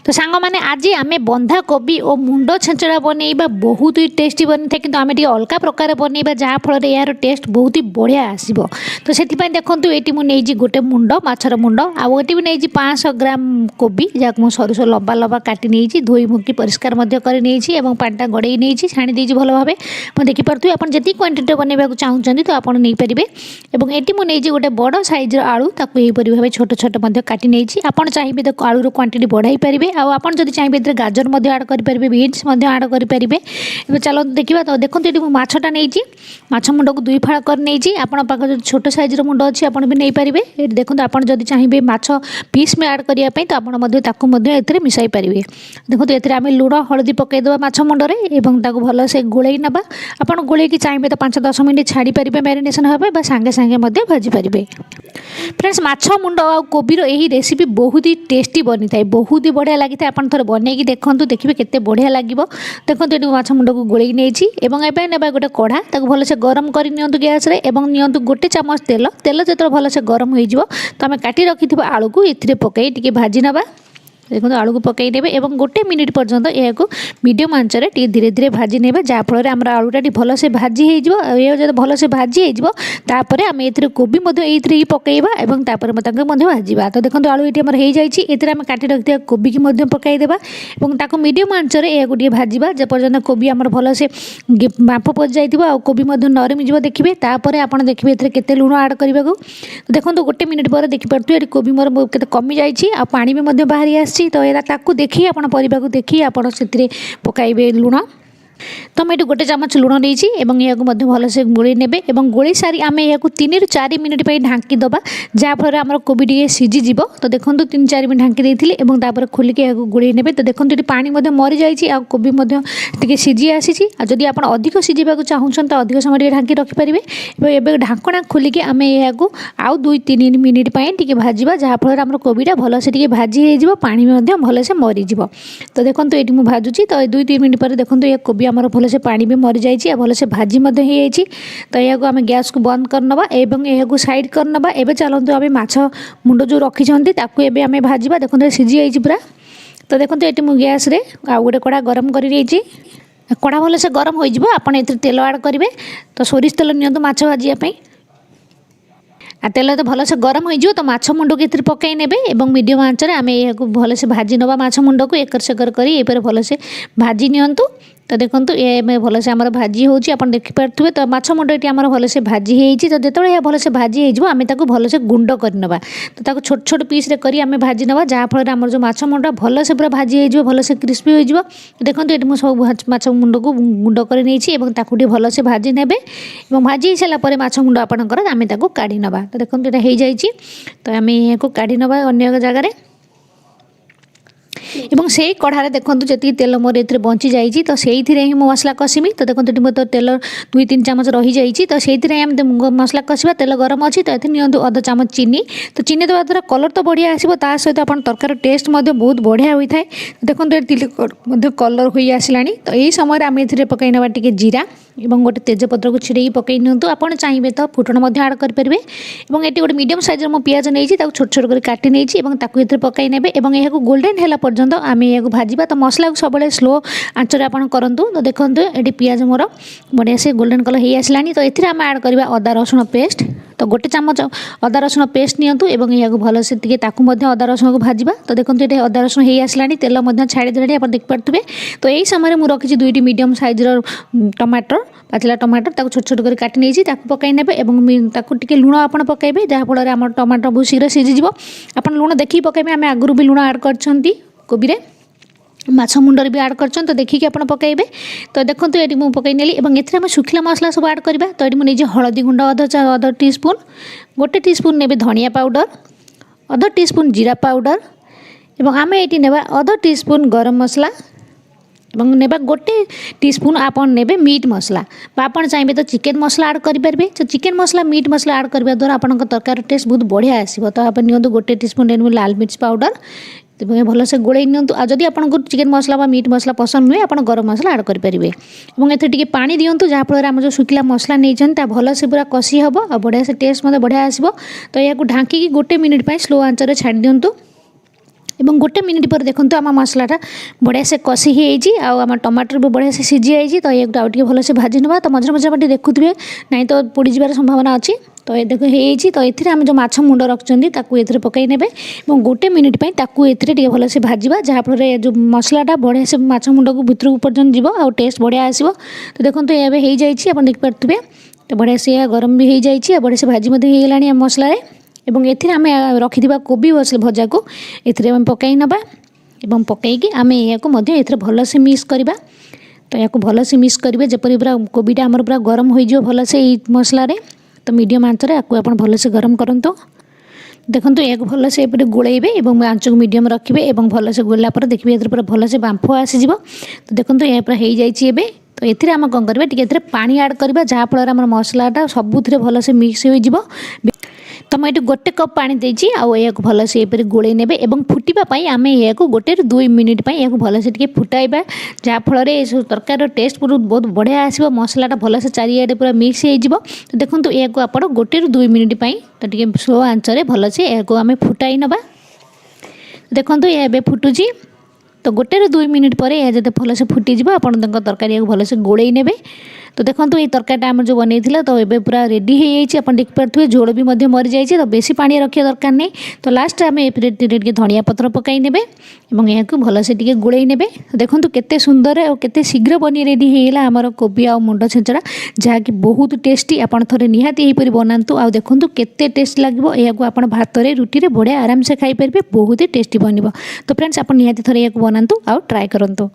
तो सांग मैंने आज आम बंधाकोबी और मुंड छेंचड़ा बनइबा बहुत ही टेस्टी बनी था कि आम अलग प्रकार बनइबा जहाँफल यार टेस्ट बहुत ही बढ़िया आसो। तो से देखो ये मुझे गोटे मुंड माछर मुंड आउट भी नहीं 500 ग्राम कोबी जहाँ मुझे सरू सरू लंबा लंबा काटी नहीं धोई मुकी परिष्कार कर पाटा गड़े नहीं छाणी देती भल भाव मैं देखिपे आप जी क्वांटिटी बनवाक चाहूँगी तो आप नहीं पारे। और ये मुझे गोटे बड़ साइज्र आलू ताकूपरी भाव छोट छोट काटी नहीं आपड़ चाहिए तो आलूर क्वांटिटी बढ़ाई पारे। आप जब चाहिए गाजर आड करेंगे बीन्स आड करेंगे। चलो देखा तो देखो ये मछटा नहीं माछ मुंड को 2 फाड़ कर नहीं आप छोट सैज्र मुंड अच्छी आप भी नहीं पारे। ये देखो आप जब चाहिए माछ पीस में आड करने तो आप मिसाई पारे। देखो ये आम लुण हलदी पकईदे माछ मुंडे और भल से गोल ना आप गोल चाहिए तो 5-10 मिनट छाड़ी पारे मैरिनेशन हे सांगे सांगे भाजी पारे। फ्रेंड्स माछ मुंड आ कोबीर यही रेसिपी बहुत ही टेस्टी बनी था बहुत ही बढ़िया लगी था। आप थे बनईकि देखो देखिए केते बढ़िया लगे। देखो ये माछ मुंड को गोल नहीं ने गोटे कढ़ा भल से गरम कर गैस नि गोटे चामच तेल तेल जो भल से गरम हो तो आम काटी रखि आलू को ये पकई टी भाजी नवा। देखो आलू को पकईने और गोटे मिनिट पर्यंत यह मीडियम आंचरे धीरे धीरे भाजी ने जहाँफल आम आलूटा भल से भाजी हो भल से भाजी होपर आम ए कोबी ये पकईवा और भाजवा। तो देखो आलू ये हो जाए आम काटी रखी कोबी की पकईदेवा और मीडियम आंचरे यह भाजवा जपर्यंत कोबी आम भल से बांफ पच जाए कोबी नरम हो देखिए। तापर आप देखिए केते लुण आड करने को देखो गोटे मिनिट पर देखिपे कोबी मोर के कमी जाए पानी भी बाहरी आस तो ये देखिए आप परिवा को देखिए आप पकाइबे लुण। तो मैं गोटे चामच लुण नहीं भल से गोली ने गोली सारी आम यह 3 ରୁ 4 मिनिट ढांकी दबा जहाँफल आम कोबी टे सीझीज। तो देखो 3-4 मिनिट ढांकी देती खोलिक गोली ने। तो देखो ये पानी मरी जाए कोबी टे सीझी आसी जदि आप अधिक सीझा चाहूँ तो अधिक समय ढांकी रखिपारे। एवं ढाकणा खोलिक आम यह आउ 2-3 मिनिट टे भाजवा जहाँफल आम कोबीटा भल से भाजी हो पानी भल से मरीज। तो देखो ये मुझे भाजुची तो 2-3 मिनिट पर देखो ये कोबी आमर भल से पानी भी मरी जाइए भल से भाजी तो यह आम गैस को बंद करनवा एवं यह साइड करनवा। एवं चलते आम माछ मुंड जो रखी आम भाजवा देखो सीझी जाइए पूरा। तो देखो ये मुझे गैस रे आ गोटे कड़ा गरम कर कड़ा भल से गरम हो तेल आड करेंगे। तो सोरिष तेल नियंतु माछ भाजापी तेल तो भल से गरम हो तो माछ मुंड को ये पकई ने मीडियम आंचरे आम यह भल से भाजी नवा माछ मुंड को एकर सेकर कर भल से भाजी नियंतु। तो देखो ये भल से आम भाजी होची आप देखिपे तो माछ मुंड ये आम भल से भाजी होती तो जो यह भल से भाजी होम भल से गुंड करनवा। तो छोट छोट पीस आम भाजी नवा जहाँफल आम जो माछ मुंड भल से पूरा भाजी हो भल से क्रिस्पी हो। देखो ये मुझे सब माछ मुंड को गुंड कर भल से भाजी ने भाजी हो सारापर माछ मुंड आपंकर आम काढ़ी नवा। तो देखो ये हो जाए तो आम यह काढ़ी नवा अन्य जगार एवं से कढ़ारे देखो जी तेल मोर ये बची जाइए तो से ही मसला कषिमी। तो देखो ये तो तेल 2-3 चामच रही जाइए तो से मसला कषा तेल गरम अच्छी तो ये नियंतु अध चामच चीनी। तो चीनी देवा द्वारा कलर तो बढ़िया आसो ता सहित आप तरकार टेस्ट बहुत बढ़िया होता है। देखो ये कलर हो आसला तो यही समय आम ये पकई ना टे जीरा और गोटे तेजपत्र को छिड़े पकई नियंतु आप चाहिए तो फुटण आड करेंगे। और ये गोटे मीडियम साइज्र मो पियाज नहीं छोट छोट कर काटी नहीं पकई ने यह गोल्डन है पर्यंत आम यह भाजवा। तो मसला को सब स्लो आंचर आप करूँ। तो देखो ये पियाज मोर बढ़िया से गोल्डन कलर हो आसला तो ये आम आड करवा अदा रसुण पेस्ट। तो गोटे चामच अदा रसुण पेस्ट नियंतु यह भल से अदा रसुण को भाजवा। तो देखो ये अदा रसुण हो आसला तेल छाड़ी आप देखिपे। तो यही समय मुझे रखी 2टी मीडियम साइज्र टमाटर पाचिला टमाटर छोट छोट कर काटी नहीं पकई ने टे लुण आप पकईबे जहाँफल आम टमाटर बहुत शीघ्र सीझीज। आप लुण देखिए पकईबे आम आगुरी भी लुण आड कर कोबी रे माछ मुंडर भी आड कर तो देखिए आप पकईबे। तो देखो ये मुझे पकई नेली ये शुखिला मसला सब आड करवा। तो ये मुझे हलदी गुंड अध टीस्पून गोटे टीस्पून ने धनिया पाउडर अध टीस्पून जीरा पाउडर और आम ये ने अध टीस्पून गरम मसला ने गोटे टीस्पून आप ने मीट मसला आप चाहिए तो चिकेन मसला आड करेंगे। तो चिकेन मसला मीट मसला आड करने द्वारा आपंकर तरकार टेस्ट बहुत बढ़िया आसो। तो आप नियंतु गोटे टीस्पून लाल मिर्च पाउडर भल से गोल नियंतु। जदि आपको चिकेन मसला व मीट मसला पसंद नुहे आप गरम मसला आड करेंगे। और ये पानी दिंतु जहाँफल आम जो शुखिला मसला नहीं भल से पूरा कषि हम और बढ़िया से टेस्ट बढ़िया आसो। तो यह ढांकी गोटे मिनिट स्लो आंचर छाड़ी दिंतु। ଏବଂ गोटे मिनिट पर देखो आम मसलाटा बढ़िया से कषि आम टमाटर भी बढ़िया से सीझी जाइए। तो ये आउ भल से भाजी ना तो मझे मझे आप देखुए ना तो पोड़ी जबार संभावना अच्छी। तो ये देख हो तो ये आम जो माछ मुंड रखते पकई ने और गोटे मिनिट ये भल से भाजवा जहाँफल जो मसलाटा बढ़िया से माछ मुंड को भितर पर्यटन जीव आ टेस्ट बढ़िया आसो। तो देखो ये हो जाइए आप देखिपे तो बढ़िया से गरम भी हो जाइए बढ़िया से भाजी होगा मसला एवं ये आम रखिथिबा कोबी भजा को ये पकई नबा एवं पकईकी आम या भल से मिक्स करवा। तो या भल से मिक्स करेंगे जपरी पूरा कोबीटा आमर पूरा गरम हो भल से मसलार। तो मीडियम आंचरे आप भल से गरम करूँ। देखो या भल से गोलेबे और आंच को मीडियम रखिए और भल से गोला देखिए पूरा भल से बांफ आसीज। तो देखो ये पूरा हो जाइए। तो ये आम कौन करेंगे टी पानी ऐड करवा जहाँफल आम मसलाटा सबुथ भल से मिक्स हो। तो मुझे गोटे कप पानी देती या भल से गोले ने फुटापी आम या गोटे 2 मिनिट या भल से फुटाइबा जहाँफल तरकार टेस्ट बहुत बढ़िया आसो मसलाटा भल से चारिआडे पूरा मिक्स हो। तो देखो या आप गोटे 2 मिनिट तो टी स्लो आंचरे भल से या आम फुटाई नवा। देखो ये फुटुची तो गोटे 2 मिनिट पर यह जो भल से फुटीज आप तरकारी भल से गोले ने। तो देखो ये तरकारीटा आम जो बनई तो ये पूरा रेडी हो देखिपे झोल भी मरी जाइए। तो बेसी पानी रखा दरकार नहीं। तो लास्ट आम ये धनिया पत्र पकई ने या भल से गोले ने। तो देखो केते सुंदर और केते शीघ्र बनी रेडी होगा आमर कोबी आ मुंड छेंचड़ा जहाँकि बहुत टेस्टी। आप थे निहाती यहीपरि बनातु आ देखो केते टेस्ट लगे या भात रुटी बढ़िया आराम से खाई पारे बहुत ही टेस्टी बन। तो फ्रेंड्स आप निहाती थे या बनातु आ ट्राए करंतु।